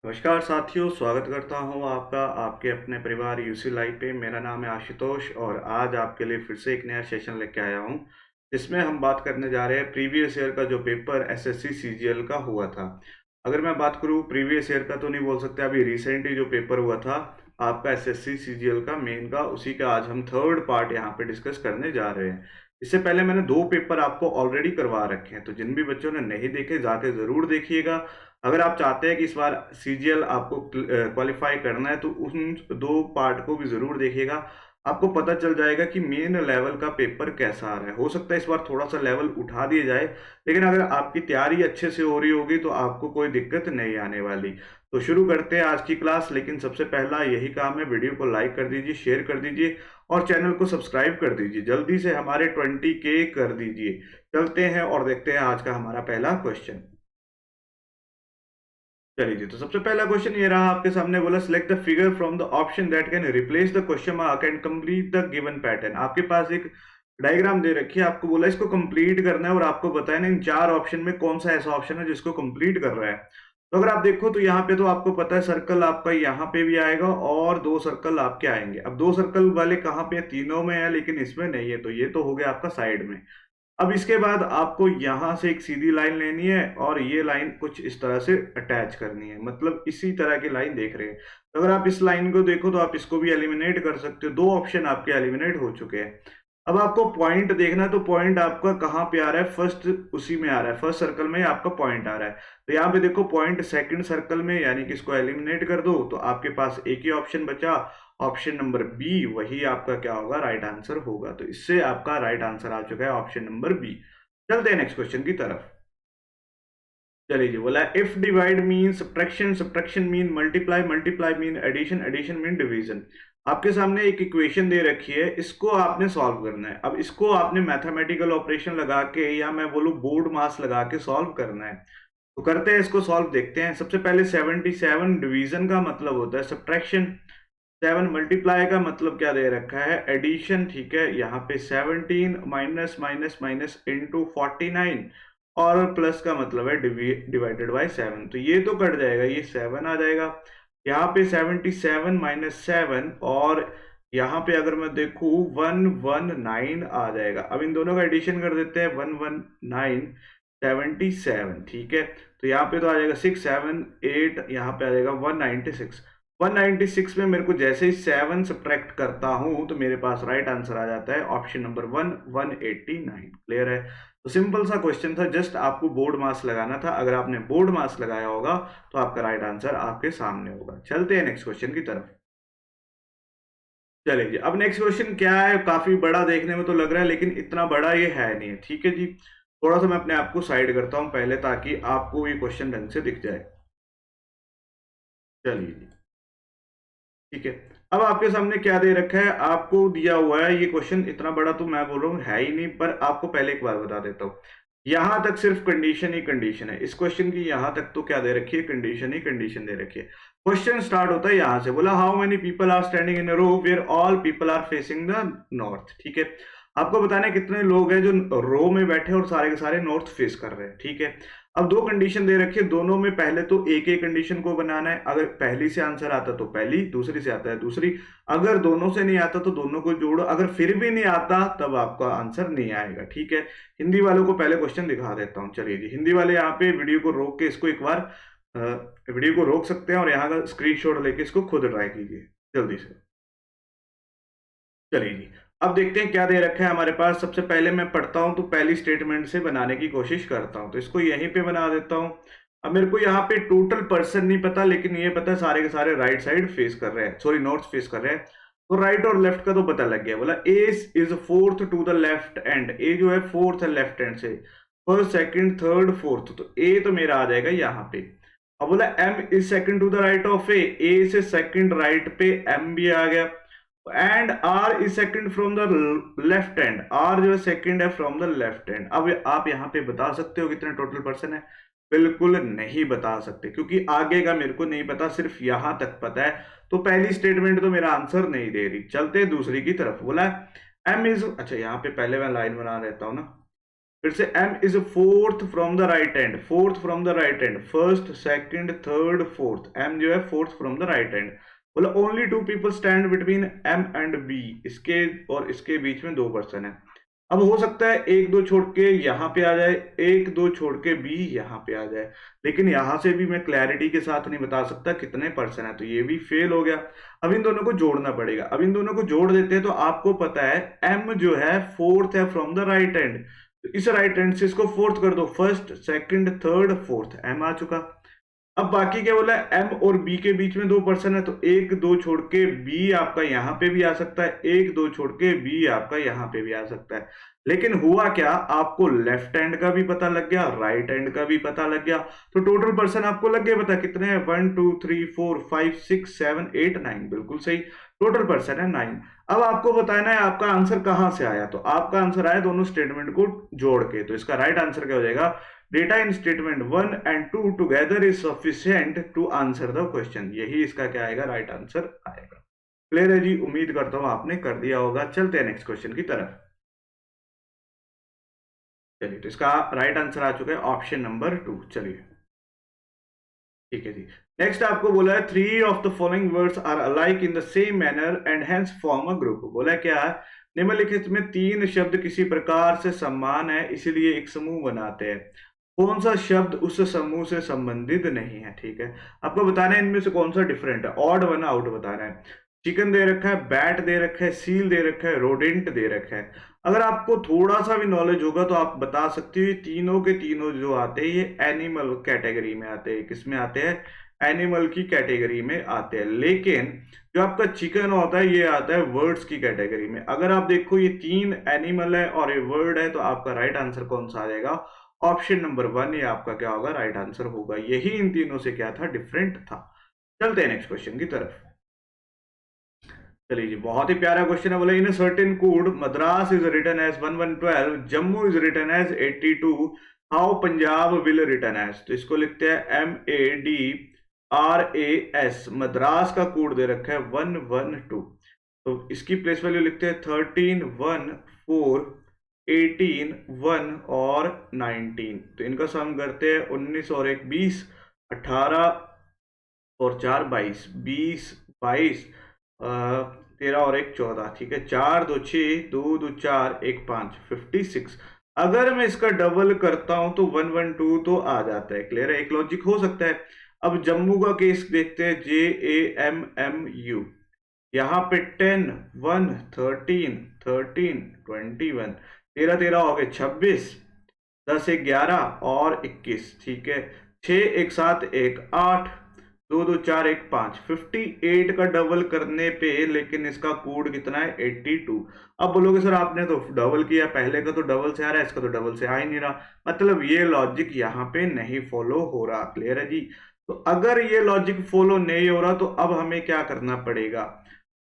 नमस्कार साथियों, स्वागत करता हूँ आपका आपके अपने परिवार यूसी लाइव पे। मेरा नाम है आशुतोष और आज आपके लिए फिर से एक नया सेशन लेके आया हूँ, जिसमें हम बात करने जा रहे हैं प्रीवियस ईयर का जो पेपर एसएससी सीजीएल का हुआ था। अगर मैं बात करूँ प्रीवियस ईयर का तो नहीं बोल सकते, अभी रिसेंटली जो पेपर हुआ था आपका एसएससी सीजीएल का मेन का, उसी का आज हम थर्ड पार्ट यहाँ पे डिस्कस करने जा रहे हैं। इससे पहले मैंने 2 पेपर आपको ऑलरेडी करवा रखे हैं, तो जिन भी बच्चों ने नहीं देखे जाके ज़रूर देखिएगा। अगर आप चाहते हैं कि इस बार सीजीएल आपको क्वालिफाई करना है तो उन 2 पार्ट को भी ज़रूर देखिएगा। आपको पता चल जाएगा कि मेन लेवल का पेपर कैसा आ रहा है। हो सकता है इस बार थोड़ा-सा लेवल उठा दिया जाए, लेकिन अगर आपकी तैयारी अच्छे से हो रही होगी तो आपको कोई दिक्कत नहीं आने वाली। तो शुरू करते हैं आज की क्लास, लेकिन सबसे पहला यही काम है, वीडियो को लाइक कर दीजिए, शेयर कर दीजिए और चैनल को सब्सक्राइब कर दीजिए। जल्दी से हमारे 20 के कर दीजिए। चलते हैं और देखते हैं आज का हमारा पहला क्वेश्चन। चलिए जी, तो सबसे पहला क्वेश्चन ये रहा आपके सामने, बोला select the figure from the option that can replace the question mark and complete the given pattern. आपके पास एक डायग्राम दे रखी है, आपको बोला इसको कंप्लीट करना है और आपको बताया ना इन 4 ऑप्शन में कौन सा ऐसा ऑप्शन है जिसको कंप्लीट कर रहा है। तो अगर आप देखो तो यहाँ पे तो आपको पता है सर्कल आपका यहाँ पे भी आएगा और 2 सर्कल आपके आएंगे। अब 2 सर्कल वाले कहाँ पे है? तीनों में है, लेकिन इसमें नहीं है, तो ये तो हो गया आपका साइड में। अब इसके बाद आपको यहाँ से एक सीधी लाइन लेनी है और ये लाइन कुछ इस तरह से अटैच करनी है, मतलब इसी तरह की लाइन देख रहे हैं। तो अगर आप इस लाइन को देखो तो आप इसको भी एलिमिनेट कर सकते हो। 2 ऑप्शन आपके एलिमिनेट हो चुके हैं। अब आपको पॉइंट देखना है, तो पॉइंट आपका कहाँ पे आ रहा है? फर्स्ट उसी में आ रहा है, फर्स्ट सर्कल में आपका पॉइंट आ रहा है। तो यहाँ पे देखो पॉइंट सेकंड सर्कल में, यानी कि इसको एलिमिनेट कर दो तो आपके पास एक ही ऑप्शन बचा, ऑप्शन नंबर बी। वही आपका क्या होगा? राइट आंसर होगा। तो इससे आपका राइट आंसर आ चुका है ऑप्शन नंबर बी। चलते हैं नेक्स्ट क्वेश्चन की तरफ। चलिए जी, बोला if divide mean subtraction, subtraction mean multiply, multiply mean addition, addition mean division. आपके सामने एक इक्वेशन दे रखी है, इसको आपने सॉल्व करना है। अब इसको आपने मैथमेटिकल ऑपरेशन लगा के या मैं बोलूं बोर्ड मास लगा के सॉल्व करना है। तो करते हैं इसको सॉल्व, देखते हैं। सबसे पहले 77 डिवीजन का मतलब होता है सब्ट्रैक्शन, 7 मल्टीप्लाई का मतलब क्या दे रखा है? एडिशन। ठीक है, यहाँ पे 17 माइनस माइनस माइनस इंटू 49 और प्लस का मतलब है डिवाइडेड बाय 7। तो ये तो कट जाएगा, ये 7 आ जाएगा। यहाँ पे 77 माइनस 7 और यहाँ पे अगर मैं देखूं 119 आ जाएगा। अब इन दोनों का एडिशन कर देते हैं, 119 77। ठीक है, तो यहाँ पे तो आ जाएगा 6 7 8, यहाँ पे आ जाएगा 196। 196 में मेरे को जैसे ही 7 सब्ट्रैक्ट करता हूं तो मेरे पास राइट आंसर आ जाता है ऑप्शन नंबर 1 189। क्लियर है? तो सिंपल सा क्वेश्चन था, जस्ट आपको बोर्ड मास लगाना था। अगर आपने बोर्ड मास लगाया होगा तो आपका राइट आंसर आपके सामने होगा। चलते हैं नेक्स्ट क्वेश्चन की तरफ। चलिए जी, अब नेक्स्ट क्वेश्चन क्या है? काफी बड़ा देखने में तो लग रहा है, लेकिन इतना बड़ा ये है नहीं है। ठीक है जी, थोड़ा सा मैं अपने आप को साइड करता हूं पहले, ताकि आपको ये क्वेश्चन ढंग से दिख जाए। चलिए जी, ठीक है। अब आपके सामने क्या दे रखा है? आपको दिया हुआ है ये क्वेश्चन, इतना बड़ा तो मैं बोल रहा हूँ है ही नहीं, पर आपको पहले एक बार बता देता हूँ। यहां तक सिर्फ कंडीशन ही कंडीशन है इस क्वेश्चन की। यहां तक तो क्या दे रखी है? कंडीशन ही कंडीशन दे रखी है। क्वेश्चन स्टार्ट होता है यहां से, बोला how many people are standing in a row where all people are facing the north. ठीक है, आपको बताना है कितने लोग हैं जो रो में बैठे और सारे के सारे नॉर्थ फेस कर रहे हैं। ठीक है, अब 2 कंडीशन दे रखी है, दोनों में पहले तो एक एक कंडीशन को बनाना है। अगर पहली से आंसर आता तो पहली, दूसरी से आता है दूसरी। अगर दोनों से नहीं आता तो दोनों को जोड़ो। अगर फिर भी नहीं आता तब आपका आंसर नहीं आएगा। ठीक है, हिंदी वालों को पहले क्वेश्चन दिखा देता हूँ। चलिए जी, हिंदी वाले यहाँ पे वीडियो को रोक के इसको एक बार वीडियो को रोक सकते हैं और यहाँ का स्क्रीनशॉट लेके इसको खुद ट्राई कीजिए जल्दी से। चलिए जी, अब देखते हैं क्या दे रखा है हमारे पास। सबसे पहले मैं पढ़ता हूं तो पहली स्टेटमेंट से बनाने की कोशिश करता हूं, तो इसको यहीं पे बना देता हूं। अब मेरे को यहाँ पे टोटल पर्सन नहीं पता, लेकिन ये पता है सारे के सारे राइट साइड फेस कर रहे हैं, सॉरी नॉर्थ फेस कर रहे हैं। तो राइट और लेफ्ट का तो पता लग गया। बोला A is fourth to the left end, A जो है फोर्थ है लेफ्ट हैंड से, फर्स्ट सेकंड थर्ड फोर्थ, तो ए तो मेरा आ जाएगा यहाँ पे। अब बोला M is second to the right of A से सेकंड राइट पे एम भी आ गया। And R is second from the left hand, R जो है सेकंड है फ्रॉम द लेफ्ट हैंड। अब आप यहाँ पे बता सकते हो कितने टोटल पर्सन है? बिल्कुल नहीं बता सकते, क्योंकि आगे का मेरे को नहीं पता, सिर्फ यहां तक पता है। तो पहली स्टेटमेंट तो मेरा आंसर नहीं दे रही। चलते दूसरी की तरफ। बोला एम इज, अच्छा यहाँ पे पहले मैं लाइन बना देता हूँ ना। फिर से m is fourth from the right hand, fourth from the right hand, first second third fourth, m जो है fourth from the right hand. बोला only two people stand between m and b, इसके और इसके बीच में दो पर्सन है। अब हो सकता है एक दो छोड़ के यहाँ पे आ जाए, एक दो छोड़ के बी यहाँ पे आ जाए, लेकिन यहाँ से भी मैं क्लैरिटी के साथ नहीं बता सकता कितने पर्सन है, तो ये भी फेल हो गया। अब इन दोनों को जोड़ना पड़ेगा, अब इन दोनों को जोड़ देते हैं। तो आपको पता है एम जो है फोर्थ है फ्रॉम द राइट हैंड, तो इस राइट हैंड से इसको फोर्थ कर दो, first second third fourth, M आ चुका। अब बाकी क्या बोला है, एम और बी के बीच में दो पर्सन है, तो एक दो छोड़ के बी आपका यहां पे भी आ सकता है, एक दो छोड़ के बी आपका यहां पे भी आ सकता है। लेकिन हुआ क्या, आपको लेफ्ट हैंड का भी पता लग गया, राइट हैंड का भी पता लग गया, तो टोटल पर्सन आपको लग गए पता कितने हैं, 1 2 3 4 5 6 7 8 9, बिल्कुल सही, टोटल पर्सन है 9। अब आपको बताना है आपका आंसर कहां से आया, तो आपका आंसर आया दोनों स्टेटमेंट को जोड़ के, तो इसका राइट आंसर क्या हो जाएगा, data in statement 1 and 2 together is sufficient to answer the question, यही इसका क्या आएगा, राइट आंसर आएगा। क्लियर है जी, उम्मीद करता हूं आपने कर दिया होगा। चलते हैं नेक्स्ट क्वेश्चन की तरफ। चलिए, तो इसका राइट आंसर आ चुका है ऑप्शन नंबर 2। चलिए ठीक है जी। नेक्स्ट आपको बोला है 3 of the following words are alike in the same manner and hence form a group. बोला क्या है, निम्नलिखित में 3 शब्द किसी प्रकार से समान है इसलिए एक समूह बनाते हैं, कौन सा शब्द उस समूह से संबंधित नहीं है। ठीक है, आपको बताना है इनमें से कौन सा डिफरेंट है, ऑड वन आउट बताना है। चिकन दे रखा है, बैट दे रखा है, सील दे रखा है, रोडेंट दे रखा है। अगर आपको थोड़ा सा भी नॉलेज होगा तो आप बता सकते हो तीनों के तीनों जो आते हैं ये एनिमल कैटेगरी में आते हैं। किस में आते हैं, एनिमल की कैटेगरी में आते हैं। लेकिन जो आपका चिकन होता है ये आता है वर्ड्स की कैटेगरी में। अगर आप देखो ये 3 एनिमल है और ये वर्ड है, तो आपका राइट आंसर कौन सा आ जाएगा, ऑप्शन नंबर 1 ये आपका क्या होगा, राइट आंसर होगा। यही इन तीनों से क्या था, डिफरेंट था। चलते हैं नेक्स्ट क्वेश्चन की तरफ। चलिए जी, बहुत ही प्यारा क्वेश्चन है। बोले in certain code Madras is written as 1112, Jammu is written as 82, how Punjab will written as. तो इसको लिखते हैं MADRAS, मद्रास का कोड दे रखा है 112, तो इसकी प्लेस वैल्यू लिखते हैं 13 1 4 18 1 और 19। तो इनका सम करते हैं 19 और 1 20, 18 और 4 22, 20 22, 13 और 1 14। ठीक है, 4 2 6, 2 2 4 1 5, 56। अगर मैं इसका डबल करता हूं तो 112 तो आ जाता है। क्लियर है, एक लॉजिक हो सकता है। अब जम्मू का केस देखते हैं, JAMMU, यहाँ पे 10 1 13 13 21, 13 13 हो गए 26, 10 1 11 और 21। ठीक है, 6 1 7 1 8, 2 2 4 1 5, 58 का डबल करने पे, लेकिन इसका कोड कितना है 82। अब बोलोगे सर आपने तो डबल किया, पहले का तो डबल से आ रहा है, इसका तो डबल से आ ही नहीं रहा, मतलब ये लॉजिक यहाँ पे नहीं फॉलो हो रहा। क्लियर है जी, तो अगर ये लॉजिक फॉलो नहीं हो रहा तो अब हमें क्या करना पड़ेगा,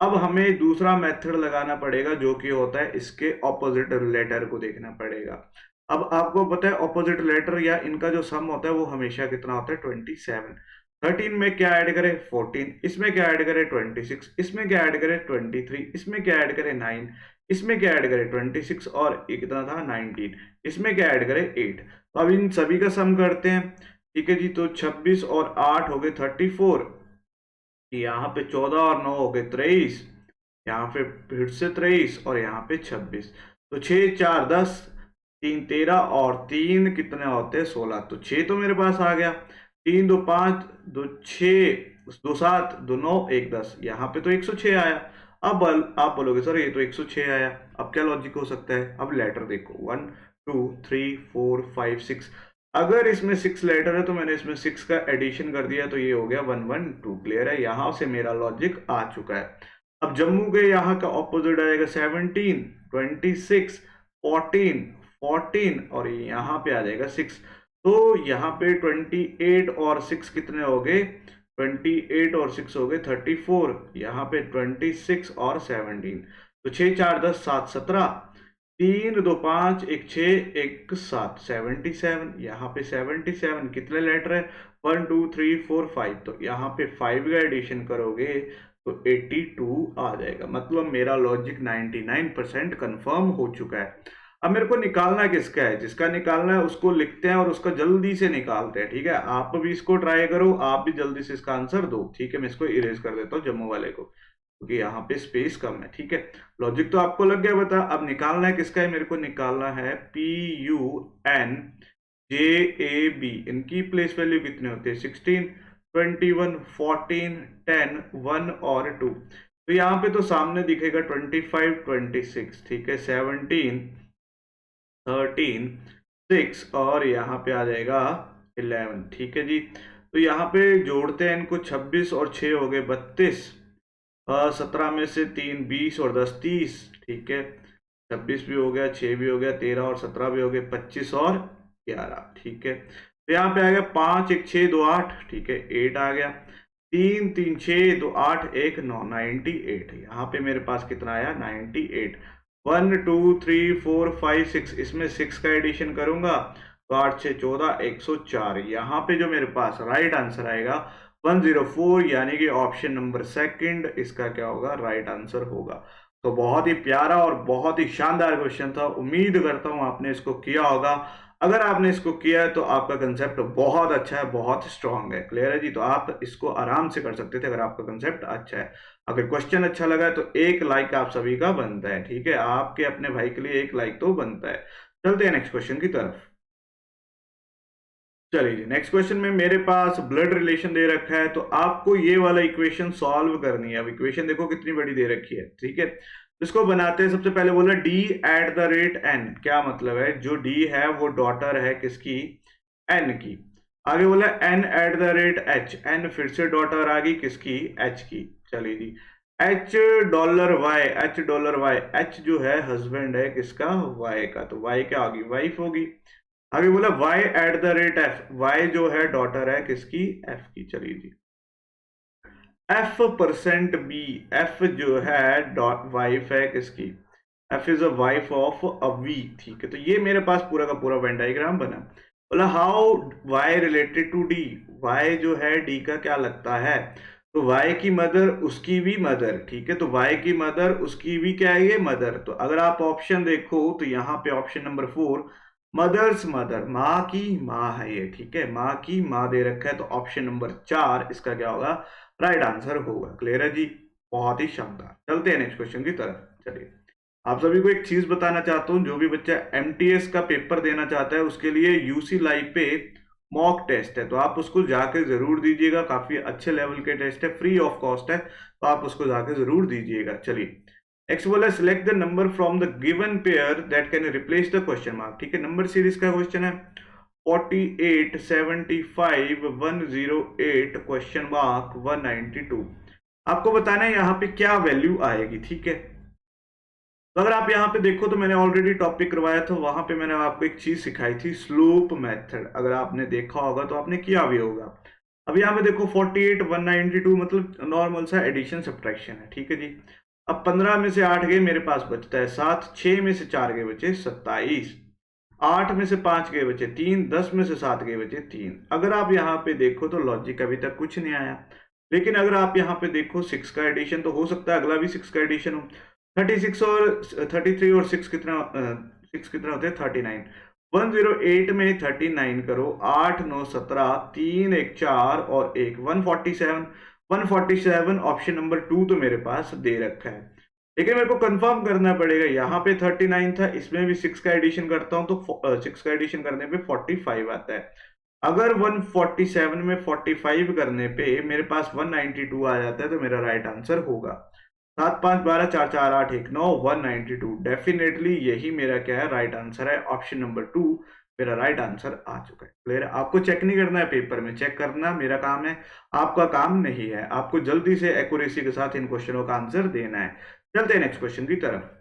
अब हमें दूसरा मेथड लगाना पड़ेगा, जो कि होता है इसके ऑपोजिट लेटर को देखना पड़ेगा। अब आपको पता है ऑपोजिट लेटर या इनका जो सम होता है वो हमेशा कितना होता है 27। 13 में क्या ऐड करें 14, इसमें क्या ऐड करें 26, इसमें क्या ऐड करें 23, इसमें क्या ऐड करें 9, इसमें क्या ऐड करें 26 और एक कितना था 19, इसमें क्या ऐड करें 8। तो अब इन सभी का सम करते हैं। ठीक है जी, तो 26 और 8 हो गए 34, यहाँ पे 14 और 9 हो गए 23, यहाँ पे फिर से 23 और यहाँ पे 26। तो 6 4 10, 3 13 और 3 कितने होते हैं 16, तो 6 तो मेरे पास आ गया। 3 2 5 2 6 2 7 2 9 1 10, यहाँ पे तो 106 आया। अब आप बोलोगे सर ये तो 106 आया, अब क्या लॉजिक हो सकता है। अब लेटर देखो 1 2 3 4 5 6, अगर इसमें 6 लेटर है तो मैंने इसमें 6 का एडिशन कर दिया, तो ये हो गया 112। क्लियर है, यहां से मेरा लॉजिक आ चुका है। अब जम्मू के यहाँ का ऑपोजिट आएगा 17 26 14 14 और यहाँ पे आ जाएगा 6। तो यहाँ पे 28 और 6 कितने हो गए, 28 और 6 हो गए 34, यहाँ पे 26 और 17, तो 6 4 10 7 17, 3 2 5 1 6 1 7, 77। यहाँ पे 77 कितने लेटर है 1 2 3 4 5, तो यहाँ पे 5 का एडिशन करोगे तो 82 आ जाएगा। मतलब मेरा लॉजिक 99% कंफर्म हो चुका है। अब मेरे को निकालना किसका है, जिसका निकालना है उसको लिखते हैं और उसका जल्दी से निकालते हैं, ठीक है। आप भी इसको ट्राई करो, आप भी जल्दी से इसका आंसर दो, ठीक है। मैं इसको इरेज कर देता हूँ जम्मू वाले को, क्योंकि यहाँ पे स्पेस कम है, ठीक है। लॉजिक तो आपको लग गया बता। अब निकालना है किसका है, मेरे को निकालना है PUNJAB। इनकी प्लेस वैल्यू कितने होते हैं, 16, 21, 14, 10, 1 और 2। तो यहाँ पे तो सामने दिखेगा 25, 26, ठीक है, 17, 13, 6 और यहाँ पे आ जाएगा 11, ठीक है जी। तो यहाँ पे जोड़ते हैं इनको, 26 और 6 हो गए 32, 17 में से 3 20 और 10 30, ठीक है। 26 भी हो गया, 6 भी हो गया, 13 और 17 भी हो गए, 25 और 11, ठीक है। तो यहाँ पे आ गया 5 1 6 2 8, ठीक है, 8 आ गया। 3 3 6 2 8 1 9, 98। यहाँ पे मेरे पास कितना आया, 98। 1 2 3 4 5 6, इसमें 6 का एडिशन करूंगा तो 8 6 14 104। यहाँ पे जो मेरे पास राइट आंसर आएगा 104, यानी कि ऑप्शन नंबर सेकंड इसका क्या होगा, राइट आंसर होगा। तो बहुत ही प्यारा और बहुत ही शानदार क्वेश्चन था, उम्मीद करता हूं आपने इसको किया होगा। अगर आपने इसको किया है तो आपका कंसेप्ट बहुत अच्छा है, बहुत स्ट्रांग है, क्लियर है जी। तो आप इसको आराम से कर सकते थे अगर आपका कंसेप्ट अच्छा है। अगर क्वेश्चन अच्छा लगा है तो एक लाइक आप सभी का बनता है, ठीक है। आपके अपने भाई के लिए एक लाइक तो बनता है। चलते हैं नेक्स्ट क्वेश्चन की तरफ। चलिए जी, नेक्स्ट क्वेश्चन में मेरे पास ब्लड रिलेशन दे रखा है, तो आपको ये वाला इक्वेशन सॉल्व करनी है। अब इक्वेशन देखो कितनी बड़ी दे रखी है, ठीक है। इसको बनाते हैं। सबसे पहले बोला D at the rate N, क्या मतलब है, जो डी है वो डॉटर है किसकी, एन की। आगे बोला N at the rate H, N फिर से डॉटर आ गई किसकी, एच की। चलिए जी, H dollar Y, H dollar Y, H जो है हस्बैंड है किसका, वाई का, तो वाई क्या होगी, वाइफ होगी। आगे बोला y eight the rate F, y जो है डॉटर है किसकी, f की। चलिए जी, f% b, f जो है डॉट वाइफ है किसकी, f is a wife of a v, ठीक है। तो ये मेरे पास पूरा का पूरा वेन डायग्राम बना। बोला how y related to d, y जो है d का क्या लगता है, तो y की मदर उसकी भी मदर, ठीक है। तो y की मदर उसकी भी क्या है, ये मदर। तो अगर आप ऑप्शन देखो तो यहाँ पे ऑप्शन नंबर 4, मदर्स मदर, माँ की माँ है ये, ठीक है, माँ की माँ दे रखा है। तो ऑप्शन नंबर 4 इसका क्या होगा, राइट आंसर होगा। क्लियर है जी, बहुत ही शानदार। चलते हैं नेक्स्ट क्वेश्चन की तरफ। चलिए, आप सभी को एक चीज बताना चाहता हूँ, जो भी बच्चा एमटीएस का पेपर देना चाहता है उसके लिए यूसी लाइव पे मॉक टेस्ट है, तो आप उसको जाके जरूर दीजिएगा। काफी अच्छे लेवल के टेस्ट है, फ्री ऑफ कॉस्ट है, तो आप उसको जाके जरूर दीजिएगा। चलिए, नेक्स्ट बोला select the number from the given pair that can replace the question mark, ठीक है। नंबर सीरीज का क्वेश्चन है 48 75 108 क्वेश्चन मार्क 192। आपको बताना है यहाँ पे क्या वैल्यू आएगी, ठीक है। तो अगर आप यहाँ पे देखो तो मैंने ऑलरेडी टॉपिक करवाया था, वहां पे मैंने आपको एक चीज सिखाई थी, स्लोप मेथड। अगर आपने देखा होगा तो आपने किया भी होगा। अब यहाँ पे देखो 48 192 मतलब नॉर्मल सा एडिशन सब्ट्रैक्शन है, ठीक है जी। अब 15 में से 8 गए, मेरे पास बचता है 7, 6 में से 4 गए बचे 27, 8 में से 5 गए बचे 3, 10 में से 7 गए बचे 3। अगर आप यहाँ पे देखो तो लॉजिक अभी तक कुछ नहीं आया, लेकिन अगर आप यहाँ पे देखो 6 का एडिशन, तो हो सकता है अगला भी 6 का एडिशन हो। 36 और 33 और 6 कितना, 6 कितना होते हैं 39। 108 में 39 करो, 8 9 17, 3 1 4 और 1 147। 147 ऑप्शन नंबर 2 तो मेरे पास दे रखा है, लेकिन मेरे को कंफर्म करना पड़ेगा। यहाँ पे 39 था, इसमें भी 6 का एडिशन करता हूँ तो 6 का एडिशन करने पे 45 आता है। अगर 147 में 45 करने पे मेरे पास 192 आ जाता है तो मेरा राइट आंसर होगा। 7 5 12 4 4 8 1 9 192, डेफिनेटली यही मेरा क्या है, राइट आंसर है। ऑप्शन नंबर 2 मेरा राइट आंसर आ चुका है। क्लियर है, आपको चेक नहीं करना है, पेपर में चेक करना मेरा काम है, आपका काम नहीं है। आपको जल्दी से एक्यूरेसी के साथ इन क्वेश्चनों का आंसर देना है। चलते हैं नेक्स्ट क्वेश्चन की तरफ।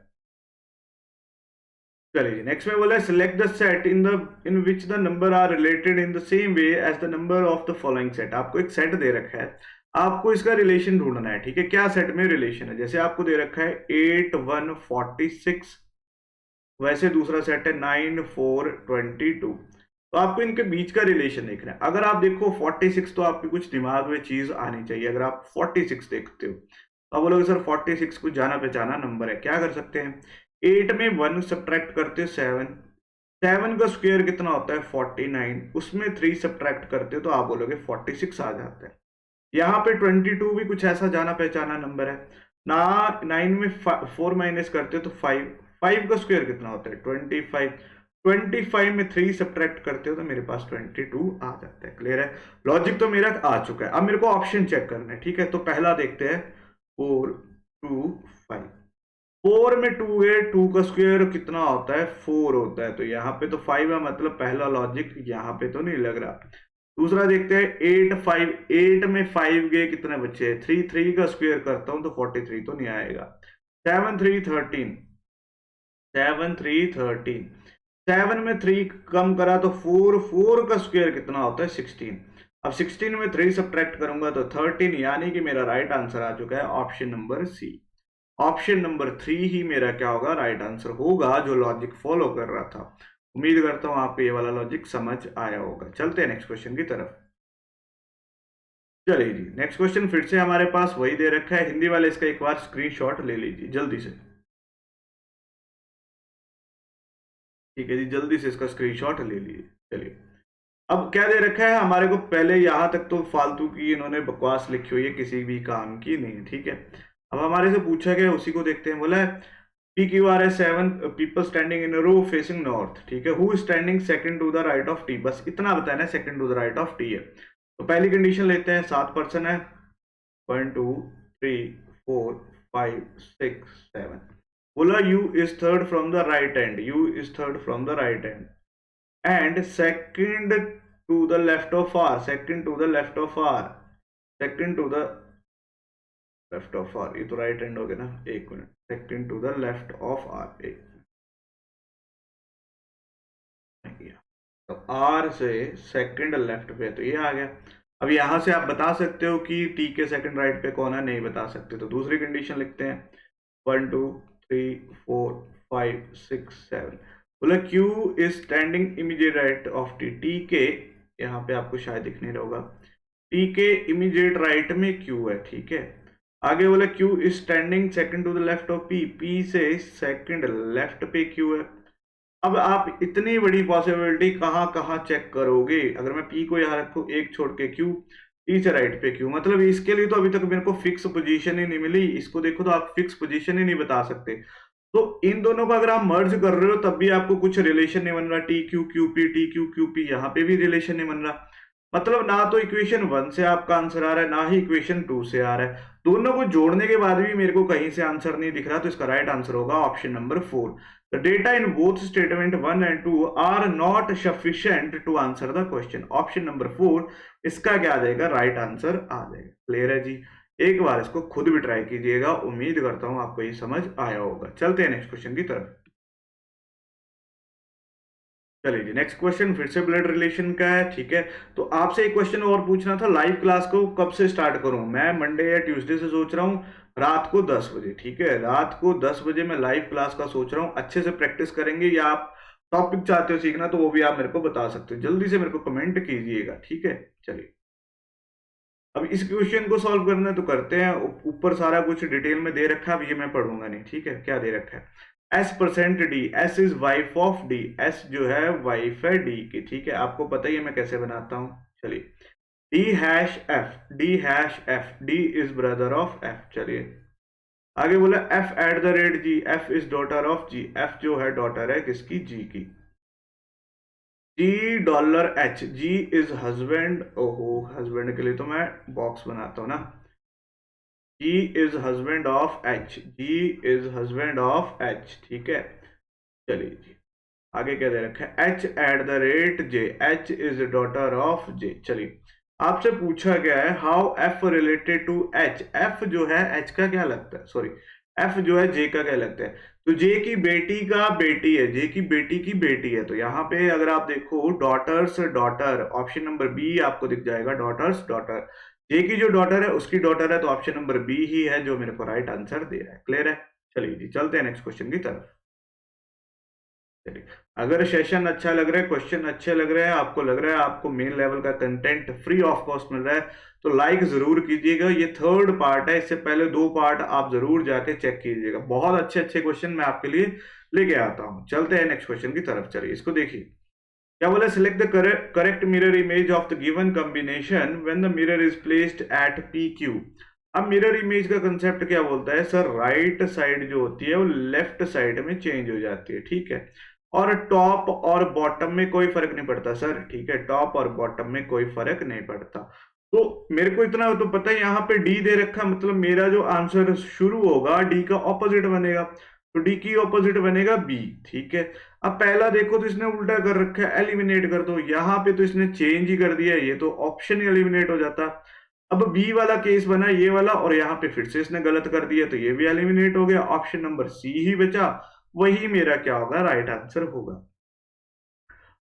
चलिए, नेक्स्ट में बोला select the set in which the number are related in the same way as the number of the following set. आपको एक सेट दे रखा है, आपको इसका रिलेशन ढूंढना है, ठीक है। क्या सेट में रिलेशन है, जैसे आपको दे रखा है 8 1 46, वैसे दूसरा सेट है 9 4 22। तो आपको इनके बीच का रिलेशन देखना है। अगर आप देखो 46, तो आपके कुछ दिमाग में चीज आनी चाहिए। अगर आप 46 देखते हो तो आप बोलोगे सर 46 कुछ जाना पहचाना नंबर है, क्या कर सकते हैं, 8 में 1 सब्ट्रैक्ट करते हो 7, 7 का स्क्वायर कितना होता है 49, उसमें 3 सब्ट्रैक्ट करते हो तो आप बोलोगे 46 आ जाता है। यहाँ पे 22 भी कुछ ऐसा जाना पहचाना नंबर है ना। 9 में 4 माइनस करते हो तो 5, 5 का स्क्वायर कितना होता है 25, 25 में 3 सब्ट्रैक्ट करते हो तो मेरे पास 22 आ जाता है। क्लियर है, लॉजिक तो मेरा आ चुका है। अब मेरे को ऑप्शन चेक करना है, ठीक है। तो पहला देखते हैं 4 2 5। 4 में 2 है, 2 का स्क्वायर कितना होता है 4 होता है, तो यहाँ पे तो 5 है, मतलब पहला लॉजिक यहाँ पे तो नहीं लग रहा। दूसरा देखते हैं 8 5, 8 में 5 गए कितने बच्चे हैं 3, 3 का स्क्वायर करता हूं तो 43 तो नहीं आएगा। 7 3 13, 7 3 13, 7 में 3 कम करा तो 4, 4 का स्क्वायर कितना होता है 16। अब 16 में 3 सब्ट्रैक्ट करूंगा तो 13, यानी कि मेरा राइट आंसर आ चुका है option number C. Option number 3 ही मेरा क्या होगा राइट आंसर होगा, जो लॉजिक फॉलो कर रहा था। उम्मीद करता हूं आपको ये वाला लॉजिक समझ आया होगा। चलते हैं नेक्स्ट क्वेश्चन की तरफ। चलिए जी, नेक्स्ट क्वेश्चन फिर से हमारे पास वही दे रखा है। हिंदी वाले इसका एक बार स्क्रीनशॉट ले लीजिए जल्दी से। ठीक है जी, जल्दी से इसका स्क्रीनशॉट ले लीजिए। चलिए, अब क्या दे रखा है हमारे को, पहले यहां तक तो फालतू की इन्होंने बकवास लिखी हुई है, किसी भी काम की नहीं है, ठीक है। अब हमारे से पूछा गया उसी को देखते हैं। बोला है P Q R S 7 people standing in row facing north, ठीक है। Who standing second to the right of T, बस इतना बताना है, second to the right of T है। तो पहली कंडीशन लेते हैं, 7 पर्सन है, 1 2 3 4 5 6 7। बोला U is third from the right hand, U is third from the right hand and second to the left of R, second to the left of R, second to the left of R, ये तो right hand हो गया ना, एक minute, second to the left of R, एक minute, तो R से second left पे, तो ये आ गया। अब यहां से आप बता सकते हो कि टी के सेकंड राइट पे कौन है, नहीं बता सकते, तो दूसरी कंडीशन लिखते हैं 1 2 3 4 5 6 7। बोला Q is standing immediate right of T, T के यहाँ पे आपको शायद दिख नहीं रहा होगा, टी के इमीडिएट राइट में क्यू है, ठीक है। आगे बोला Q is standing second to the left of P, P से सेकंड लेफ्ट पे क्यू है। अब आप इतनी बड़ी पॉसिबिलिटी कहाँ कहाँ चेक करोगे, अगर मैं पी को यहाँ रखू, एक छोड़ के क्यू, टी से राइट पे क्यू, मतलब इसके लिए तो अभी तक मेरे को फिक्स पोजीशन ही नहीं मिली। इसको देखो तो आप फिक्स पोजीशन ही नहीं बता सकते। तो इन दोनों का अगर आप मर्ज कर रहे हो तब भी आपको कुछ रिलेशन नहीं बन रहा, T Q Q P, T Q Q P, यहाँ पे भी रिलेशन नहीं बन रहा। मतलब ना तो इक्वेशन 1 से आपका आंसर आ रहा है, ना ही इक्वेशन 2 से आ रहा है। दोनों को जोड़ने के बाद भी मेरे को कहीं से आंसर नहीं दिख रहा, तो इसका राइट आंसर होगा option number 4। The data in both statement 1 and 2 are not sufficient to answer the question. Option number 4 इसका क्या आ जाएगा, राइट आंसर आ जाएगा। क्लियर है जी, एक बार इसको खुद भी ट्राई कीजिएगा, उम्मीद करता हूं आपको ये समझ आया होगा। चलते हैं नेक्स्ट क्वेश्चन की तरफ। चलिए जी, नेक्स्ट क्वेश्चन फिर से ब्लड रिलेशन का है, ठीक है। तो आपसे एक क्वेश्चन और पूछना था, लाइव क्लास को कब से स्टार्ट करूं। मैं मंडे या ट्यूसडे से सोच रहा हूं, रात को 10 बजे, ठीक है। रात को 10 बजे मैं लाइव क्लास का सोच रहा हूं। अच्छे से प्रैक्टिस करेंगे, या आप टॉपिक चाहते हो सीखना तो वो भी आप मेरे को बता सकते हो, जल्दी से मेरे को कमेंट कीजिएगा, ठीक है। चलिए, अब इस क्वेश्चन को सॉल्व करना है तो करते हैं। ऊपर सारा कुछ डिटेल में दे रखा है, अब ये मैं पढ़ूंगा नहीं, ठीक है। क्या दे रखा है, S percent D, S is wife of D, S जो है वाइफ है डी की, ठीक है। आपको पता ही है मैं कैसे बनाता हूं। चलिए, D hash F, D hash F, D is brother of F. चलिए आगे बोला F at the rate G, F is daughter of G, F जो है डॉटर है किसकी, जी की। G dollar H, G is husband, ओहो हस्बैंड के लिए तो मैं बॉक्स बनाता हूं ना। G is husband of H, G is husband of H, ठीक है। चलिए जी, आगे क्या दे रखा है, H at the rate J, H is daughter of J. चलिए, आपसे पूछा गया है how F related to H, F जो है एच का क्या लगता है, सॉरी एफ जो है जे का क्या लगता है। तो जे की बेटी का बेटी है, जे की बेटी की बेटी है, तो यहाँ पे अगर आप देखो daughters daughter, option number B आपको दिख जाएगा, डॉटर्स डॉटर, जे की जो डॉटर है उसकी डॉटर है, तो ऑप्शन नंबर बी ही है जो मेरे को राइट आंसर दे रहा है। क्लियर है, चलिए जी चलते हैं नेक्स्ट क्वेश्चन की तरफ। चलिए, अगर सेशन अच्छा लग रहा है, क्वेश्चन अच्छे लग रहे हैं, आपको लग रहा है आपको मेन लेवल का कंटेंट फ्री ऑफ कॉस्ट मिल रहा है, तो लाइक जरूर कीजिएगा। ये थर्ड पार्ट है, इससे पहले 2 पार्ट आप जरूर जाके चेक कीजिएगा। बहुत अच्छे अच्छे क्वेश्चन मैं आपके लिए लेके आता हूँ। चलते हैं नेक्स्ट क्वेश्चन की तरफ। चलिए, इसको देखिए क्या बोला, select the correct mirror image of the given combination when the mirror is placed at P Q. अब मिरर इमेज का कंसेप्ट क्या बोलता है सर, राइट साइड जो होती है वो लेफ्ट साइड में चेंज हो जाती है, ठीक है, और टॉप और बॉटम में कोई फर्क नहीं पड़ता सर, ठीक है, टॉप और बॉटम में कोई फर्क नहीं पड़ता। तो मेरे को इतना तो पता है, यहाँ पे डी दे रखा, मतलब मेरा जो आंसर शुरू होगा डी का ऑपोजिट बनेगा, तो डी की ऑपोजिट बनेगा बी, ठीक है। अब पहला देखो तो इसने उल्टा कर रखा है, एलिमिनेट कर दो, यहाँ पे तो इसने चेंज ही कर दिया, ये तो ऑप्शन ही एलिमिनेट हो जाता। अब बी वाला केस बना ये वाला, और यहाँ पे फिर से इसने गलत कर दिया, तो ये भी एलिमिनेट हो गया, ऑप्शन नंबर सी ही बचा, वही मेरा क्या होगा, राइट आंसर होगा।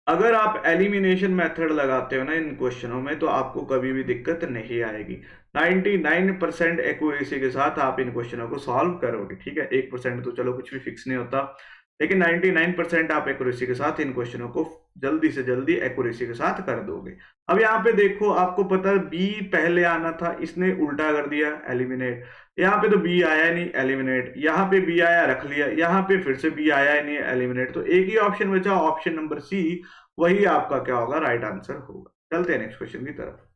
अगर आप एलिमिनेशन मेथड लगाते हो ना इन क्वेश्चनों में, तो आपको कभी भी दिक्कत नहीं आएगी। 99% एक्यूरेसी के साथ आप इन क्वेश्चनों को सॉल्व करोगे, ठीक है। 1% तो चलो कुछ भी फिक्स नहीं होता, लेकिन 99% आप एक्यूरेसी के साथ इन क्वेश्चनों को जल्दी से जल्दी एक्यूरेसी के साथ कर दोगे। अब यहाँ पे देखो, आपको पता है बी पहले आना था, इसने उल्टा कर दिया, एलिमिनेट। यहाँ पे तो बी आया नहीं, एलिमिनेट। यहाँ पे बी आया, रख लिया, यहाँ पे फिर से बी आया ही नहीं, एलिमिनेट। तो एक ही ऑप्शन बचा, ऑप्शन नंबर सी, वही आपका क्या होगा, राइट आंसर होगा। चलते हैं नेक्स्ट क्वेश्चन की तरफ।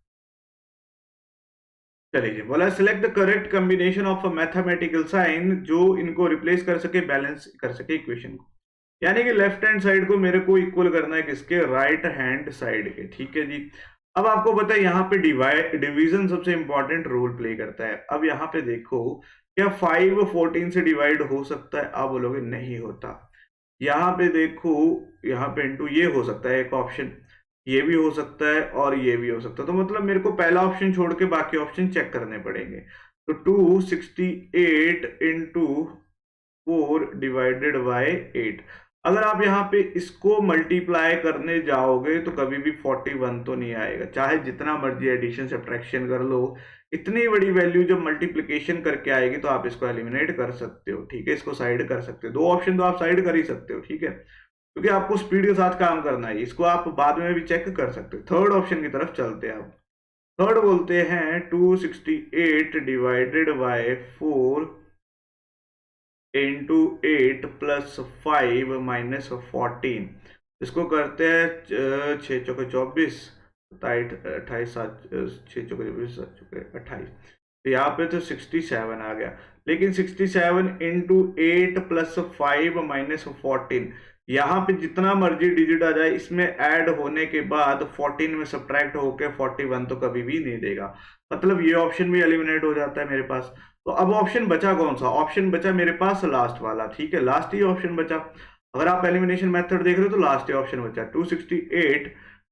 चलिए, बोला select the correct combination of a mathematical sign जो इनको रिप्लेस कर सके, बैलेंस कर सके इक्वेशन को। यानी कि लेफ्ट हैंड साइड को मेरे को इक्वल करना है किसके, राइट हैंड साइड के, ठीक है जी। अब आपको पता है यहाँ पे डिवीजन सबसे इंपॉर्टेंट रोल प्ले करता है। अब यहाँ पे देखो, क्या 5 14 से डिवाइड हो सकता है, आप बोलोगे नहीं होता। यहाँ पे देखो, यहाँ पे इंटू ये हो सकता है एक ऑप्शन, ये भी हो सकता है और ये भी हो सकता है, तो मतलब मेरे को पहला ऑप्शन छोड़ के बाकी ऑप्शन चेक करने पड़ेंगे। तो 268 इंटू 4 डिवाइडेड बाय 8। अगर आप यहाँ पे इसको मल्टीप्लाई करने जाओगे तो कभी भी 41 तो नहीं आएगा, चाहे जितना मर्जी एडिशन सब्ट्रैक्शन कर लो। इतनी बड़ी वैल्यू जब मल्टीप्लिकेशन करके आएगी तो आप इसको एलिमिनेट कर सकते हो, ठीक है, इसको साइड कर सकते हो। 2 ऑप्शन तो आप साइड कर ही सकते हो, ठीक है, क्योंकि आपको स्पीड के साथ काम करना है। इसको आप बाद में भी चेक कर सकते हो। थर्ड ऑप्शन की तरफ चलते हैं। आप थर्ड बोलते हैं 268 divided by 4 into 8 plus 5 minus 14। इसको करते हैं 6 चौके 24, 28 7 6 चौके 24 7 चौके 28। तो यहाँ पे तो 67 आ गया, लेकिन 67 इंटू 8 प्लस 5 माइनस 14, यहाँ पे जितना मर्जी डिजिट आ जाए, इसमें ऐड होने के बाद 14 में सब्ट्रैक्ट होके 41 तो कभी भी नहीं देगा। मतलब ये ऑप्शन भी एलिमिनेट हो जाता है मेरे पास। तो अब ऑप्शन बचा कौन सा, ऑप्शन बचा मेरे पास लास्ट वाला, ठीक है, लास्ट ही ऑप्शन बचा। अगर आप एलिमिनेशन मेथड देख रहे हो तो लास्ट ही ऑप्शन बचा, 268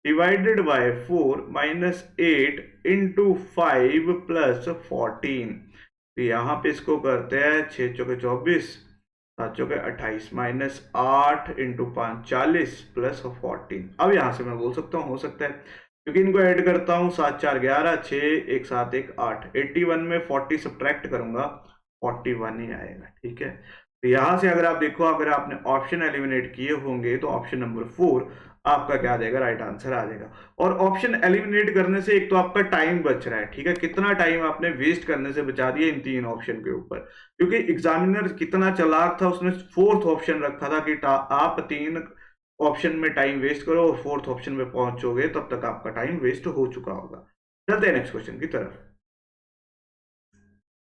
divided by 4 minus 8 into 5 plus 14। तो यहाँ पे इसको करते हैं 6 चौके 24 7 चौके 28 माइनस 8 इंटू 5 40 प्लस 14। अब यहाँ से मैं बोल सकता हूँ, हो सकता है, क्योंकि इनको ऐड करता हूँ, 7 4 11 6 1 7 1 8, 81 में 40 सब्ट्रैक्ट करूंगा 41 ही आएगा, ठीक है। तो यहाँ से अगर आप देखो, अगर आपने ऑप्शन एलिमिनेट किए होंगे तो ऑप्शन नंबर 4 आपका क्या आ जाएगा, राइट आंसर आ जाएगा। और ऑप्शन एलिमिनेट करने से एक तो आपका टाइम बच रहा है, ठीक है, कितना टाइम आपने वेस्ट करने से बचा दिया इन 3 ऑप्शन के ऊपर, क्योंकि एग्जामिनर कितना चालाक था, उसने 4th ऑप्शन रखा था कि आप 3 ऑप्शन में टाइम वेस्ट करो और 4th ऑप्शन में पहुंचोगे, तब तक आपका टाइम वेस्ट हो चुका होगा। चलते हैं नेक्स्ट क्वेश्चन की तरफ।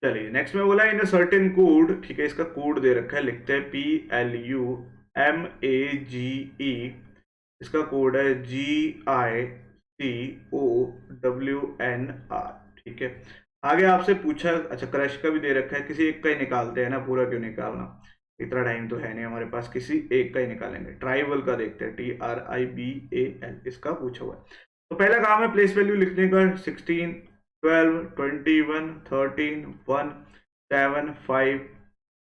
चलिए, नेक्स्ट में बोला इन सर्टेन कोड, ठीक है, इसका कोड दे रखा है, लिखते हैं PLUMAGE। इसका कोड है GICOWNR, ठीक है। आगे आपसे पूछा, अच्छा क्रश का भी दे रखा है, किसी एक का ही निकालते हैं ना, पूरा क्यों निकालना, इतना टाइम तो है नहीं हमारे पास, किसी एक का ही निकालेंगे। ट्राइबल का देखते हैं, TRIBAL, इसका पूछा हुआ है। तो पहला काम है प्लेस वैल्यू लिखने का, 16 12 21 13 1 7 5,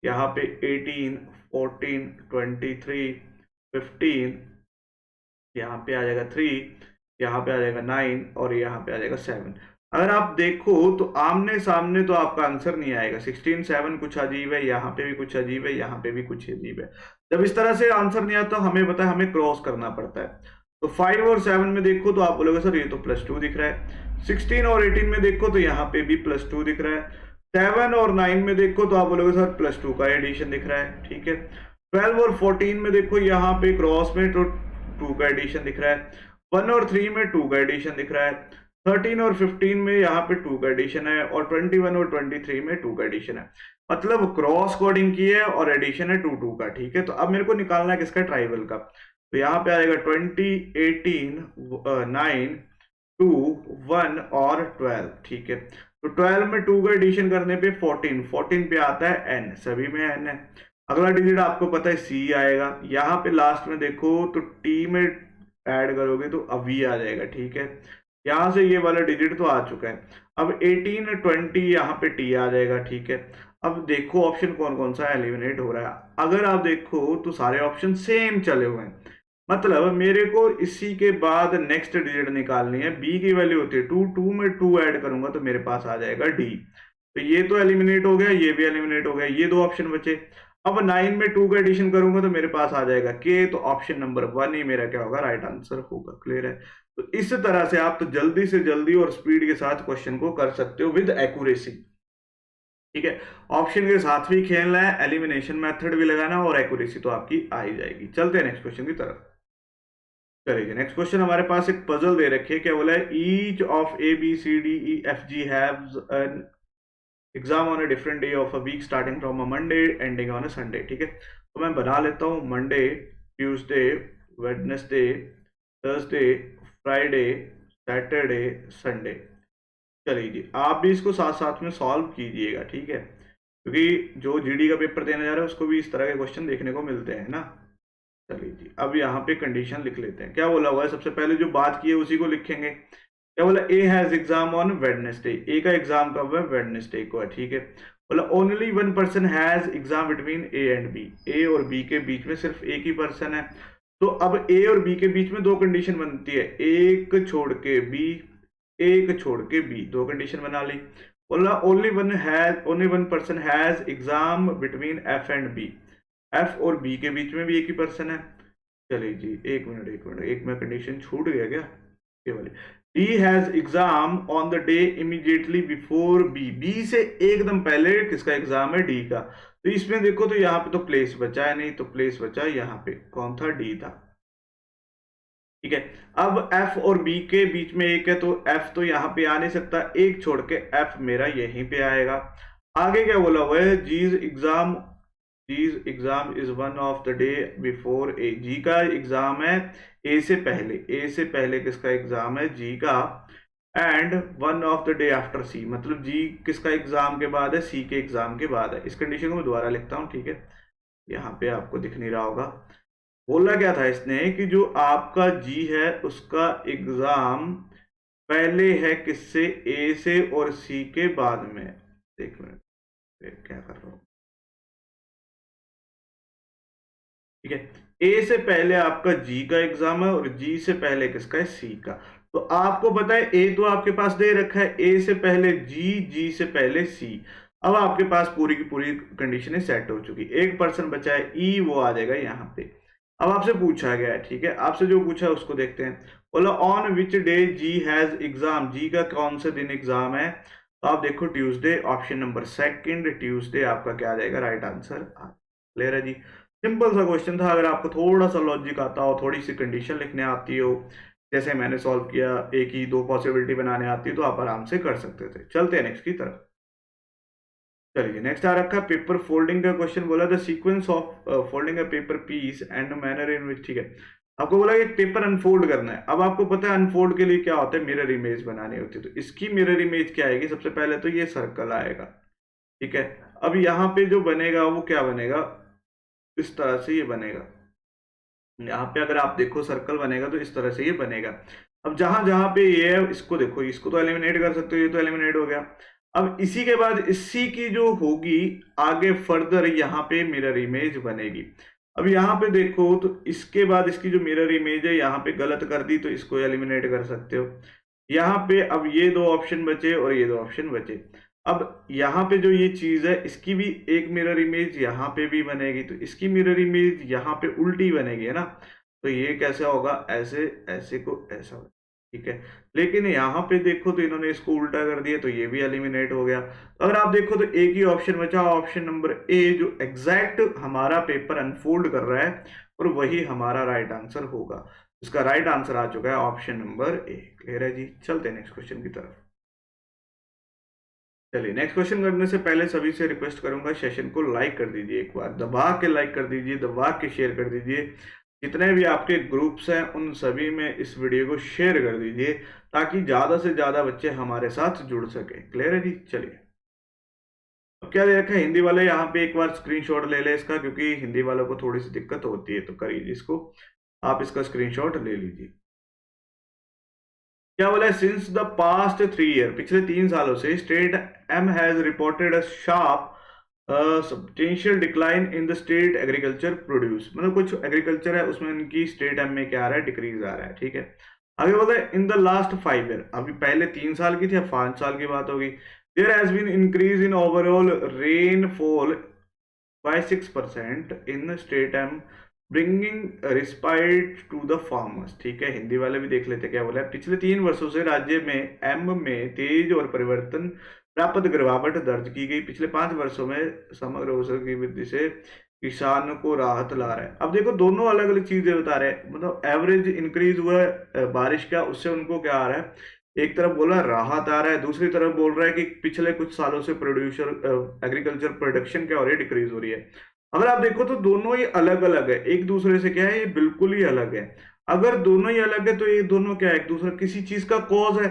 यहाँ पे 18 14 23 15, यहाँ पे आ जाएगा 3, यहाँ पे आ जाएगा 9 और यहाँ पे आ जाएगा 7। अगर आप देखो तो आमने सामने तो आपका आंसर नहीं आएगा। 16 7 कुछ अजीब है, यहाँ पे भी कुछ अजीब है, यहाँ पे भी कुछ अजीब है। जब इस तरह से आंसर नहीं आता हमें पता है हमें क्रॉस करना पड़ता है। तो 5 और 7 में देखो तो आप बोलोगे सर ये तो +2 दिख रहा है। 16 और 18 में देखो तो यहाँ पे भी +2 दिख रहा है। 7 और 9 में देखो तो आप बोलोगे सर +2 का एडिशन दिख रहा है, ठीक है। 12 और 14 में देखो यहाँ पे क्रॉस में तो 2 का एडिशन दिख रहा है। 1 और 3 में 2 का एडिशन दिख रहा है। 13 और 15 में यहाँ पे 2 का एडिशन है और 21 और 23 में 2 का एडिशन है। मतलब क्रॉस कोडिंग की है और एडिशन है 2 का, ठीक है। तो अब मेरे को निकालना है किसका, ट्राइवल का। तो यहाँ पे आएगा 20, 18, 9, 2, 1 और 12, ठीक है। तो 12 में 2 का एडिशन करने पे 14 पे आता है n, सभी में n है। अगला डिजिट आपको पता है c आएगा। यहाँ पे लास्ट में देखो तो t में ऐड करोगे तो v आ जाएगा, ठीक है। यहाँ से ये वाला डिजिट तो आ चुका है। अब 18, 20 यहाँ पे t आ जाएगा, ठीक है। अब देखो ऑप्शन कौन कौन सा एलिमिनेट हो रहा है। अगर आप देखो तो सारे ऑप्शन सेम चले हुए हैं, मतलब मेरे को इसी के बाद नेक्स्ट डिजिट निकालनी है। b की वैल्यू होती है 2, 2 में 2 ऐड करूंगा तो मेरे पास आ जाएगा d। तो ये तो एलिमिनेट हो गया, ये भी एलिमिनेट हो गया, ये दो ऑप्शन बचे। अब 9 में 2 का एडिशन करूंगा तो मेरे पास आ जाएगा k। तो ऑप्शन नंबर 1 ही मेरा क्या होगा, राइट आंसर होगा। क्लियर है। तो इस तरह से आप तो जल्दी से जल्दी और स्पीड के साथ क्वेश्चन को कर सकते हो विद एक्यूरेसी, ठीक है। ऑप्शन के साथ भी खेलना है, एलिमिनेशन मेथड भी लगाना और एक्यूरेसी तो आपकी आ ही जाएगी। चलते हैं नेक्स्ट क्वेश्चन की तरफ। चलिए नेक्स्ट क्वेश्चन हमारे पास एक पजल दे रखी है। क्या बोला है, each of A B C D E F G haves an exam on a different day of a week starting from a Monday ending on a Sunday, ठीक है। तो मैं बना लेता हूँ Monday, Tuesday, Wednesday, Thursday, Friday, Saturday, Sunday. चलिए जी, आप भी इसको साथ साथ में सॉल्व कीजिएगा, ठीक है, क्योंकि जो जीडी का पेपर देने जा रहे हैं उसको भी इस तरह के क्वेश्चन देखने को मिलते हैं ना। चलिए जी, अब यहाँ पे कंडीशन लिख लेते हैं। क्या बोला हुआ है, सबसे पहले जो बात की है उसी को लिखेंगे। क्या बोला, A has exam on Wednesday, A का एग्जाम कब है, वेडनेसडे को है, ठीक है। बोला only one person has exam between A and B, A और बी के बीच में सिर्फ एक ही पर्सन है। तो अब ए और बी के बीच में दो कंडीशन बनती है, एक छोड़ के बी, एक छोड़ के बी, दो कंडीशन बना ली। बोला only one person has exam between F and B, F और बी के बीच में भी एक ही पर्सन है। चलिए जी, एक मिनट, एक में कंडीशन छूट गया क्या, ये वाली। D has exam on the day immediately before B, B से एकदम पहले किसका एग्जाम है, डी का। तो इसमें देखो तो यहाँ पे तो प्लेस बचा है नहीं, तो प्लेस बचा यहाँ पे कौन था, डी था, ठीक है। अब एफ और बी के बीच में एक है तो एफ तो यहाँ पे आ नहीं सकता, एक छोड़ के एफ मेरा यहीं पे आएगा। आगे क्या बोला हुआ है, G's exam is one of the day before A, G का एग्जाम है ए से पहले, ए से पहले किसका एग्जाम है, जी का। And one of the day after C, मतलब जी किसका एग्जाम के बाद है, सी के एग्जाम के बाद है। इस कंडीशन को मैं दोबारा लिखता हूँ, ठीक है, यहाँ पे आपको दिख नहीं रहा होगा। बोला क्या था इसने कि जो आपका जी है उसका एग्जाम पहले है किससे, ए से और सी के बाद में। एक मिनट, क्या कर रहा हूं, ठीक है। ए से पहले आपका जी का एग्जाम है और जी से पहले किसका है, सी का। तो आपको पता है ए तो आपके पास दे रखा है, ए से पहले जी, जी से पहले सी। अब आपके पास पूरी की पूरी कंडीशन सेट हो चुकी, एक पर्सन बचा है ई, वो आ जाएगा यहाँ पे। अब आपसे पूछा गया है, ठीक है, आपसे जो पूछा है उसको देखते हैं। बोला on which day G has exam, G का कौन से दिन एग्जाम है। तो आप देखो Tuesday, option number second Tuesday आपका क्या आ जाएगा, राइट आंसर। क्लियर है जी, सिंपल सा क्वेश्चन था। अगर आपको थोड़ा सा लॉजिक आता हो, थोड़ी सी कंडीशन लिखने आती हो, जैसे मैंने सॉल्व किया, एक ही दो पॉसिबिलिटी बनाने आती है, तो आप आराम से कर सकते थे। चलते हैं नेक्स्ट की तरफ। चलिए नेक्स्ट आ रखा है पेपर फोल्डिंग का क्वेश्चन। बोला the sequence of folding a paper piece and manner in which, ठीक है। आपको बोला एक पेपर अनफोल्ड करना है। अब आपको पता है अनफोल्ड के लिए क्या होता है, मिरर इमेज बनानी होती है। तो इसकी मिरर इमेज क्या आएगी, सबसे पहले तो ये सर्कल आएगा, ठीक है। अब यहाँ पे जो बनेगा वो क्या बनेगा, इस तरह से ये बनेगा। यहाँ पे अगर आप देखो सर्कल बनेगा तो इस तरह से ये बनेगा। अब जहां जहां पे ये है इसको देखो, इसको तो एलिमिनेट कर सकते हो, ये तो एलिमिनेट हो गया। अब इसी के बाद इसी की जो होगी आगे फर्दर यहाँ पे मिरर इमेज बनेगी। अब यहाँ पे देखो तो इसके बाद इसकी जो मिरर इमेज है यहाँ पे गलत कर दी तो इसको एलिमिनेट कर सकते हो। यहाँ पे अब ये दो ऑप्शन बचे और ये दो ऑप्शन बचे। अब यहाँ पे जो ये चीज है इसकी भी एक मिरर इमेज यहाँ पे भी बनेगी, तो इसकी मिरर इमेज यहाँ पे उल्टी बनेगी, है ना। तो ये कैसे होगा, ऐसे ऐसे को ऐसा होगा, ठीक है। लेकिन यहाँ पे देखो तो इन्होंने इसको उल्टा कर दिया, तो ये भी एलिमिनेट हो गया। अगर आप देखो तो एक ही ऑप्शन बचा, ऑप्शन नंबर ए, जो एग्जैक्ट हमारा पेपर अनफोल्ड कर रहा है और वही हमारा राइट आंसर होगा। इसका राइट आंसर आ चुका है ऑप्शन नंबर ए। क्लियर है जी, चलते हैं नेक्स्ट क्वेश्चन की तरफ। चलिए, नेक्स्ट क्वेश्चन करने से पहले सभी से रिक्वेस्ट करूंगा, सेशन को लाइक कर दीजिए, एक बार दबा के लाइक कर दीजिए, दबा के शेयर कर दीजिए। जितने भी आपके ग्रुप्स हैं उन सभी में इस वीडियो को शेयर कर दीजिए, ताकि ज्यादा से ज्यादा बच्चे हमारे साथ जुड़ सके। क्लियर है जी, चलिए। अब क्या दे रखा है, हिंदी वाले यहाँ पे एक बार स्क्रीनशॉट ले ले इसका, क्योंकि हिंदी वालों को थोड़ी सी दिक्कत होती है, तो करिए इसको, आप इसका स्क्रीनशॉट ले लीजिए। क्या बोला है, सिंस द पास्ट 3 ईयर, पिछले 3 सालों से state M has reported a sharp substantial decline in the state agriculture produce, मतलब कुछ एग्रीकल्चर है उसमें इनकी स्टेट एम में क्या आ रहा है, डिक्रीज आ रहा है, ठीक है। आगे बोला है इन द लास्ट 5 ईयर, अभी पहले 3 साल की थी, अब 5 साल की बात होगी। There has been increase in overall rainfall by 6% in state M, bringing respite to the farmers, ठीक है। हिंदी वाले भी देख लेते क्या बोला है, पिछले 3 वर्षों से राज्य में एम में तेज और परिवर्तन प्राप्त गिरावट दर्ज की गई, पिछले 5 वर्षों में समग्र औसत की वृद्धि से किसान को राहत ला रहा है। अब देखो दोनों अलग अलग चीजें बता रहे हैं, मतलब एवरेज इंक्रीज हुआ है बारिश का, उससे उनको क्या आ रहा है, एक तरफ बोला राहत आ रहा है, दूसरी तरफ बोल रहा है कि पिछले कुछ सालों से प्रोड्यूसर एग्रीकल्चर प्रोडक्शन क्या हो रही है, डिक्रीज हो रही है। अगर आप देखो तो दोनों ही अलग अलग है, एक दूसरे से क्या है, ये बिल्कुल ही अलग है। अगर दोनों ही अलग है तो ये दोनों क्या है, एक दूसरा किसी चीज का कॉज है,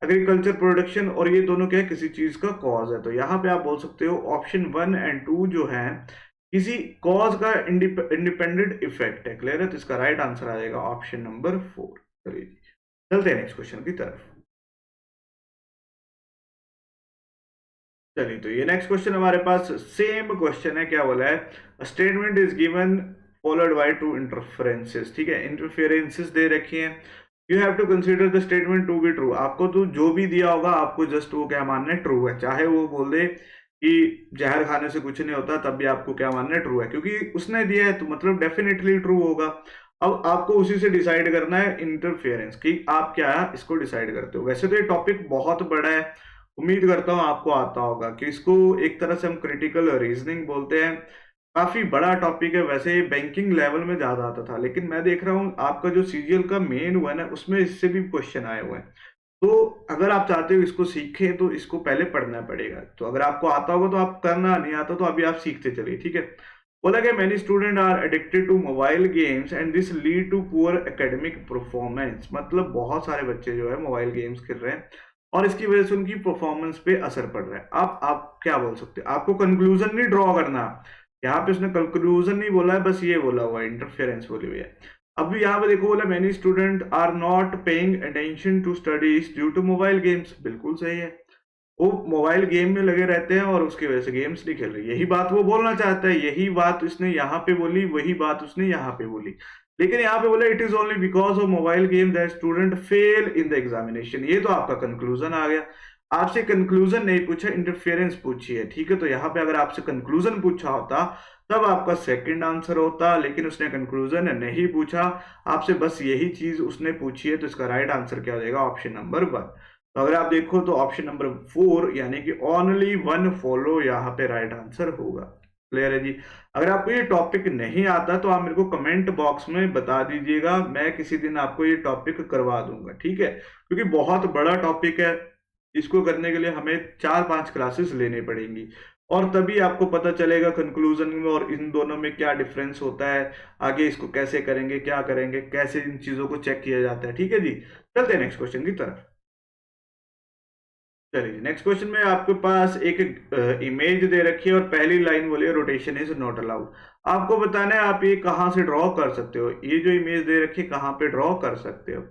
एग्रीकल्चर प्रोडक्शन, और ये दोनों क्या है, किसी चीज का कॉज है। तो यहाँ पे आप बोल सकते हो ऑप्शन 1 और 2 जो है किसी कॉज का इंडिपेंडेंट इफेक्ट है। क्लियर है, तो इसका राइट आंसर आ जाएगा ऑप्शन नंबर 4। चलिए जी, चलते हैं नेक्स्ट क्वेश्चन की तरफ। चलिए, तो ये नेक्स्ट क्वेश्चन हमारे पास सेम क्वेश्चन है, क्या बोला है, statement is given followed by 2 interferences, ठीक है। इंटरफेरेंसेस दे रखी हैं, you have to consider the statement to be true, आपको तो जो भी दिया होगा आपको जस्ट वो क्या मानना है, ट्रू है। चाहे वो बोल दे कि जहर खाने से कुछ नहीं होता, तब भी आपको क्या मानना है, ट्रू है, क्योंकि उसने दिया है तो मतलब डेफिनेटली ट्रू होगा। अब आपको उसी से डिसाइड करना है इंटरफेरेंस कि आप क्या इसको डिसाइड करते हो। वैसे तो ये टॉपिक बहुत बड़ा है, उम्मीद करता हूँ आपको आता होगा कि इसको एक तरह से हम क्रिटिकल रीजनिंग बोलते हैं। काफी बड़ा टॉपिक है, वैसे ये बैंकिंग लेवल में ज्यादा आता था, लेकिन मैं देख रहा हूँ आपका जो सीजीएल का मेन हुआ है उसमें इससे भी क्वेश्चन आए हुए हैं। तो अगर आप चाहते हो इसको सीखें तो इसको पहले पढ़ना पड़ेगा, तो अगर आपको आता होगा तो आप करना, नहीं आता तो अभी आप सीखते चलिए, ठीक है। बोला कि many student are addicted to mobile games and this lead to poor academic performance, मतलब बहुत सारे बच्चे जो है मोबाइल गेम्स खेल रहे हैं और इसकी वजह से उनकी परफॉर्मेंस पे असर पड़ रहा है। आप क्या बोल सकते हैं, आपको कंक्लूजन नहीं ड्रॉ करना, यहाँ पे उसने कंक्लूजन नहीं बोला है, बस ये बोला हुआ है, इंटरफेरेंस बोली हुई है। अब यहाँ पे देखो बोला many student are not paying attention to studies due to mobile games, बिल्कुल सही है, वो मोबाइल गेम में लगे रहते हैं और उसकी वजह से गेम्स नहीं खेल रहे, यही बात वो बोलना चाहता है, यही बात उसने यहाँ पे बोली, वही बात उसने यहाँ पे बोली। लेकिन यहाँ पे बोला it is only because of mobile game that student fail in the examination, ये तो आपका कंक्लूजन आ गया। आपसे कंक्लूजन नहीं पूछा, इंटरफेरेंस पूछी है, ठीक है। तो यहाँ पे अगर आपसे कंक्लूजन पूछा होता तब आपका सेकंड आंसर होता, लेकिन उसने कंक्लूजन नहीं पूछा आपसे, बस यही चीज उसने पूछी है, तो इसका राइट आंसर क्या हो जाएगा, ऑप्शन नंबर 1। तो अगर आप देखो तो ऑप्शन नंबर 4 यानी कि ओनली 1 फॉलो यहाँ पे राइट आंसर होगा। क्लियर है जी। अगर आपको ये टॉपिक नहीं आता तो आप मेरे को कमेंट बॉक्स में बता दीजिएगा, मैं किसी दिन आपको ये टॉपिक करवा दूंगा, ठीक है, क्योंकि बहुत बड़ा टॉपिक है, इसको करने के लिए हमें 4-5 क्लासेस लेनी पड़ेंगी और तभी आपको पता चलेगा कंक्लूजन में और इन दोनों में क्या डिफरेंस होता है, आगे इसको कैसे करेंगे, क्या करेंगे, कैसे इन चीजों को चेक किया जाता है, ठीक है जी। चलते हैं नेक्स्ट क्वेश्चन की तरफ। चलिए, नेक्स्ट क्वेश्चन में आपके पास एक इमेज दे रखी है और पहली लाइन बोली है रोटेशन इज नॉट अलाउड। आपको बताना है आप ये कहाँ से ड्रॉ कर सकते हो, ये जो इमेज दे रखी है कहाँ पे ड्रॉ कर सकते हो।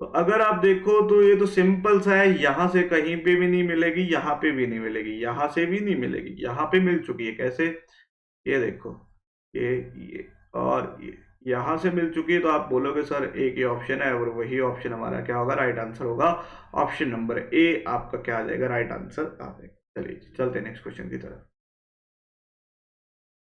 तो अगर आप देखो तो ये तो सिंपल सा है, यहाँ से कहीं पे भी नहीं मिलेगी, यहाँ पे भी नहीं मिलेगी, यहाँ से भी नहीं मिलेगी, यहाँ पे मिल चुकी है, कैसे, ये देखो, ये और ये यहां से मिल चुकी है, तो आप बोलोगे सर एक ही ऑप्शन है और वही ऑप्शन हमारा क्या होगा, राइट आंसर होगा, ऑप्शन नंबर ए आपका क्या आ जाएगा, राइट आंसर आ जाएगा। चलिए चलते हैं नेक्स्ट क्वेश्चन की तरफ।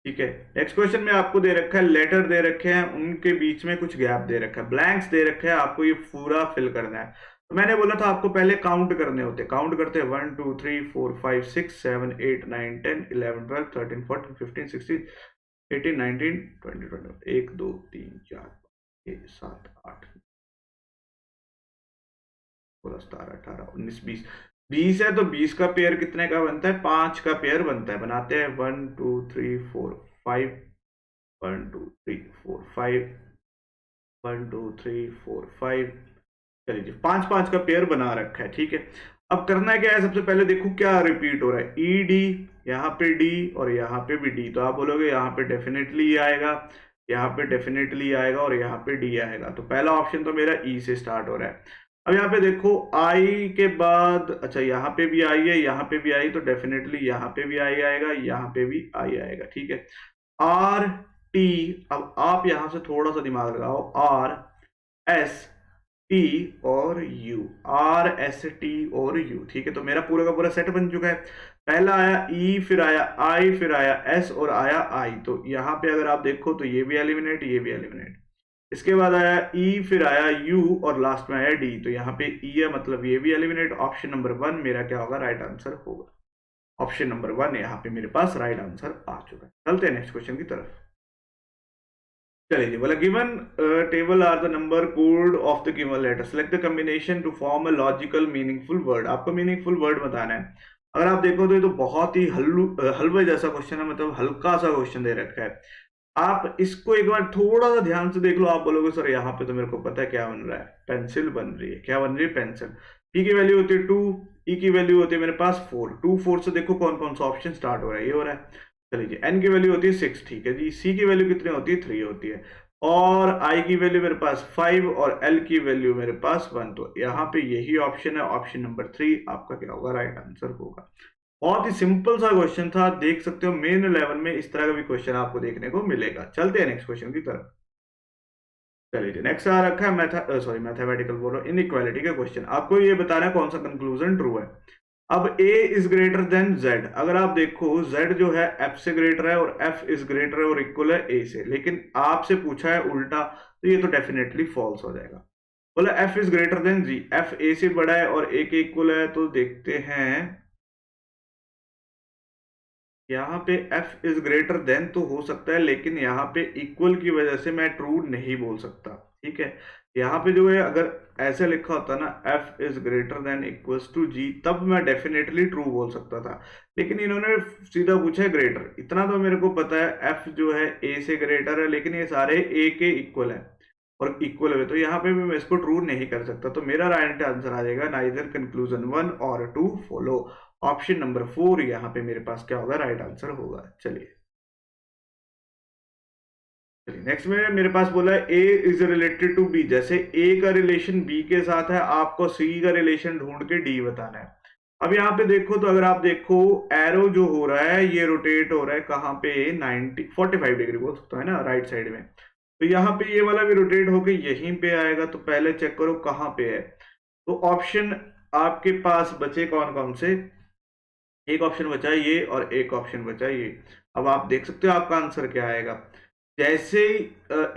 ठीक है, नेक्स्ट क्वेश्चन में आपको दे रखा है लेटर दे रखे हैं, उनके बीच में कुछ गैप दे रखा है, ब्लैंक्स दे रखे हैं, आपको ये पूरा फिल करना है। तो मैंने बोला था आपको पहले काउंट करने होते, काउंट करते हैं 1 2 3 4 5 6 7 8 9 10 11 12 13 14 15 16 18 19 20 21 1 2 3 4 5 6 7 8 16 17 18 19 20 20 है, तो 20 का पेयर कितने का बनता है? 5 का पेयर बनता है। बनाते हैं 1 2 3 4 5 1 2 3 4 5 1 2 3 4 5। चलिए जी, 5 5 का पेयर बना रखा है। ठीक है, अब करना है क्या है, सबसे पहले देखो क्या रिपीट हो रहा है, ई डी, यहाँ पे डी और यहाँ पे भी डी। तो आप बोलोगे यहाँ पे डेफिनेटली आएगा, यहाँ पे डेफिनेटली आएगा और यहाँ पे डी आएगा। तो पहला ऑप्शन तो मेरा ई से स्टार्ट हो रहा है। अब यहाँ पे देखो आई के बाद, अच्छा यहाँ पे भी आई है, यहाँ पे भी आई, तो डेफिनेटली यहाँ पे भी आई आएगा, यहाँ पे भी आई आएगा। ठीक है, आर टी, अब आप यहां से थोड़ा सा दिमाग लगाओ, आर एस टी और यू, आर एस टी और यू। ठीक है, तो मेरा पूरा का पूरा सेट बन चुका है। पहला आया ई, फिर आया आई, फिर आया एस और आया आई। तो यहाँ पे अगर आप देखो तो ये भी एलिमिनेट, ये भी एलिमिनेट। इसके बाद आया ई, फिर आया यू और लास्ट में आया डी। तो यहाँ पे ई है, मतलब ये भी एलिमिनेट। ऑप्शन नंबर 1 मेरा क्या होगा? राइट आंसर होगा। ऑप्शन नंबर 1 यहाँ पे मेरे पास राइट आंसर आ चुका है। चलते हैं नेक्स्ट क्वेश्चन की तरफ। चलिए, बोला given table are the number code of the given letter, select the combination to form a logical meaningful word. आपको मीनिंगफुल वर्ड बताना है। अगर आप देखो तो ये तो बहुत ही हलवे जैसा क्वेश्चन है, मतलब हल्का सा क्वेश्चन दे रखा है। आप इसको एक बार थोड़ा सा ध्यान से देख लो, आप बोलोगे सर यहाँ पे तो मेरे को पता है क्या बन रहा है, पेंसिल बन रही है। क्या बन रही है? पेंसिल। पी की वैल्यू होती है 2, ई की वैल्यू होती है मेरे पास 4। 2 4 से देखो कौन कौन सा ऑप्शन स्टार्ट हो रहा है, ये हो रहा है। चलिए जी, एन की वैल्यू होती है 6। ठीक है जी, सी की वैल्यू कितनी होती है? 3 होती है। और आई की वैल्यू मेरे पास 5 और एल की वैल्यू मेरे पास 1। तो यहाँ पे यही ऑप्शन है, ऑप्शन नंबर 3 आपका क्या होगा? राइट आंसर होगा। बहुत ही सिंपल सा क्वेश्चन था, देख सकते हो मेन लेवल में इस तरह का भी क्वेश्चन आपको देखने को मिलेगा। चलते हैं नेक्स्ट क्वेश्चन की तरफ। चलिए, नेक्स्ट आ रखा है मैथमेटिकल बोल रहा हूँ, इनइक्वालिटी का क्वेश्चन। आपको ये बताना है कौन सा कंक्लूजन ट्रू है। अब a is greater then z, अगर आप देखो z जो है f से ग्रेटर है और f इज ग्रेटर है और इक्वल है a से, लेकिन आपसे पूछा है उल्टा, तो ये तो डेफिनेटली फॉल्स हो जाएगा। बोला f is greater then g, f a से बड़ा है और a के इक्वल है। तो देखते हैं यहाँ पे f इज ग्रेटर देन तो हो सकता है, लेकिन यहाँ पे इक्वल की वजह से मैं ट्रू नहीं बोल सकता। ठीक है, यहाँ पे जो है अगर ऐसे लिखा होता ना f is greater than equals to g, तब मैं डेफिनेटली ट्रू बोल सकता था। लेकिन इन्होंने सीधा पूछा है ग्रेटर। इतना तो मेरे को पता है f जो है a से ग्रेटर है, लेकिन ये सारे a के इक्वल है और इक्वल है, तो यहाँ पे भी मैं इसको ट्रू नहीं कर सकता। तो मेरा राइट आंसर आ जाएगा नाइदर कंक्लूजन 1 और 2 फॉलो। ऑप्शन नंबर 4 यहाँ पे मेरे पास क्या होगा? राइट आंसर होगा। चलिए नेक्स्ट में मेरे पास बोला है ए इज रिलेटेड टू बी, जैसे ए का रिलेशन बी के साथ है, आपको सी का रिलेशन ढूंढ के डी बताना है। अब यहाँ पे देखो तो अगर आप देखो एरो जो हो रहा है ये रोटेट हो रहा है कहाँ पे? 45 डिग्री बोल सकता है ना, राइट साइड में। तो यहाँ पे ये वाला भी रोटेट होके यहीं पे आएगा। तो पहले चेक करो कहाँ पे है। तो ऑप्शन आपके पास बचे कौन कौन से? एक ऑप्शन बचा है ये और एक ऑप्शन बचा है ये। अब आप देख सकते हो आपका आंसर क्या आएगा। जैसे ही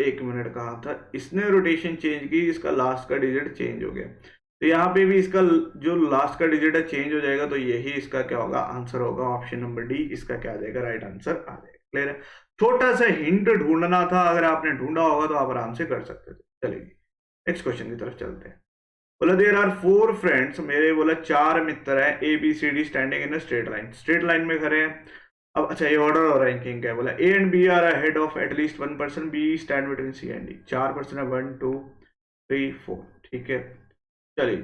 1 मिनट कहा था, इसने रोटेशन चेंज की, इसका लास्ट का डिजिट चेंज हो गया। तो यहाँ पे भी इसका जो लास्ट का डिजिट है चेंज हो जाएगा। तो यही इसका क्या होगा? आंसर होगा। ऑप्शन नंबर डी इसका क्या आ जाएगा? राइट आंसर आ जाएगा। क्लियर है? छोटा सा हिंट ढूंढना था, अगर आपने ढूंढा होगा तो आप आराम से कर सकते थे। चलिए नेक्स्ट क्वेश्चन की तरफ चलते हैं। बोला देयर आर 4 फ्रेंड्स, मेरे बोला 4 मित्र हैं, A B C D standing in straight line, straight line में खड़े हैं। अब अच्छा, ये ऑर्डर और रैंकिंग क्या है? बोला A and B are ahead of at least 1 person, B stand between C and D. 4 person है, 1 2 3 4। ठीक है, चलिए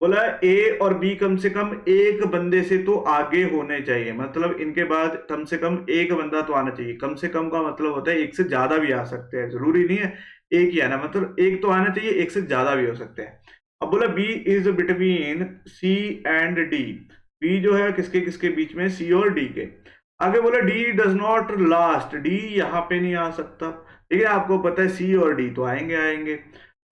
बोला ए और बी कम से कम एक बंदे से तो आगे होने चाहिए, मतलब इनके बाद कम से कम एक बंदा तो आना चाहिए। कम से कम का मतलब होता है एक से ज्यादा भी आ सकते हैं, जरूरी नहीं है एक ही आना, मतलब एक तो आना चाहिए, एक से ज्यादा भी हो सकते हैं। अब बोला B is between C and D, B जो है किसके किसके बीच में? सी और डी के। आगे बोला D does not last, D यहाँ पे नहीं आ सकता। ठीक है, आपको पता है सी और डी तो आएंगे आएंगे।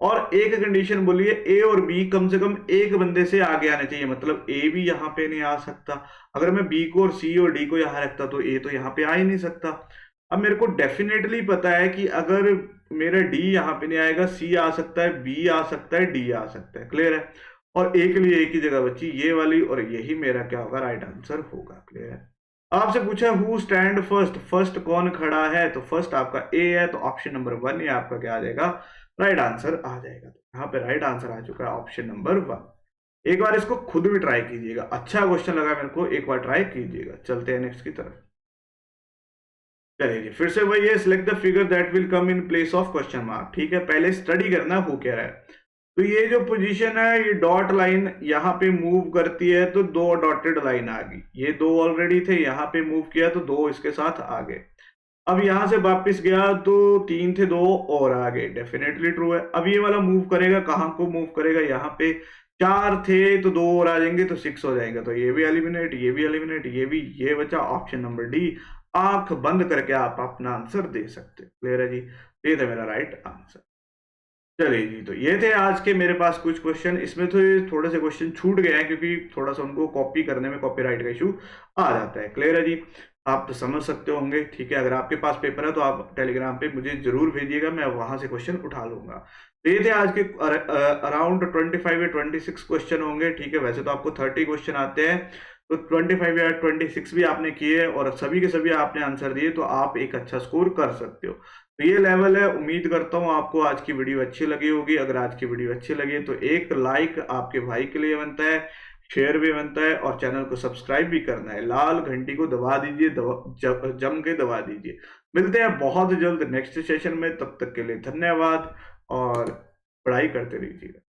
और एक कंडीशन बोलिए ए और बी कम से कम एक बंदे से आगे आने चाहिए, मतलब ए भी यहाँ पे नहीं आ सकता। अगर मैं बी को और सी और डी को यहाँ रखता तो ए तो यहाँ पे आ ही नहीं सकता। अब मेरे को डेफिनेटली पता है कि अगर मेरा डी यहाँ पे नहीं आएगा, सी आ सकता है, बी आ सकता है, डी आ सकता है, क्लियर है। और ए के लिए एक ही जगह बची ये वाली, और यही मेरा क्या होगा, राइट आंसर होगा, क्लियर है। आपसे पूछा हु स्टैंड फर्स्ट, फर्स्ट कौन खड़ा है, तो फर्स्ट आपका ए है, तो ऑप्शन नंबर 1 ये आपका क्या आ जाएगा, राइट आंसर आ जाएगा। तो यहाँ पे राइट आंसर आ चुका है ऑप्शन नंबर 1। एक बार इसको खुद भी ट्राई कीजिएगा, अच्छा क्वेश्चन लगा मेरे को, एक बार ट्राई कीजिएगा। चलते हैं नेक्स्ट की तरफ। चलिए फिर से वही है, select the figure that will come in place of question mark. ठीक है, पहले स्टडी करना हो क्या रहा है। तो ये जो पोजीशन है, ये डॉट लाइन यहाँ पे मूव करती है तो 2 डॉटेड लाइन आ गई, ये 2 ऑलरेडी थे, यहाँ पे मूव किया तो 2 इसके साथ आ गए। अब यहां से वापस गया तो 3 थे, 2 और आ गए, डेफिनेटली ट्रू है। अब ये वाला मूव करेगा, कहां को मूव करेगा, यहाँ पे 4 थे तो 2 और आ जाएंगे तो 6 हो जाएगा, तो ये भी एलिमिनेट, ये भी एलिमिनेट, ये भी, ये बचा ऑप्शन नंबर डी। आंख बंद करके आप अपना आंसर दे सकते हो, क्लियर है जी। ये था मेरा राइट आंसर। चलिए जी, तो ये थे आज के मेरे पास कुछ क्वेश्चन। इसमें तो थोड़े से क्वेश्चन छूट गए हैं क्योंकि थोड़ा सा उनको कॉपी करने में कॉपीराइट का इशू आ जाता है, क्लियर है जी। आप तो समझ सकते होंगे, ठीक है। अगर आपके पास पेपर है तो आप टेलीग्राम पे मुझे जरूर भेजिएगा, मैं वहां से क्वेश्चन उठा लूंगा। तो ये थे आज के अराउंड 25 या 26 क्वेश्चन होंगे, ठीक है। वैसे तो आपको 30 क्वेश्चन आते हैं, तो 25 या 26 भी आपने किए और सभी के सभी आपने आंसर दिए, तो आप एक अच्छा स्कोर कर सकते हो। तो ये लेवल है। उम्मीद करता हूँ आपको आज की वीडियो अच्छी लगी होगी। अगर आज की वीडियो अच्छी लगी तो एक लाइक आपके भाई के लिए बनता है, शेयर भी बनता है, और चैनल को सब्सक्राइब भी करना है। लाल घंटी को दबा दीजिए, जम के दबा दीजिए। मिलते हैं बहुत जल्द नेक्स्ट सेशन में, तब तक के लिए धन्यवाद और पढ़ाई करते रहिए।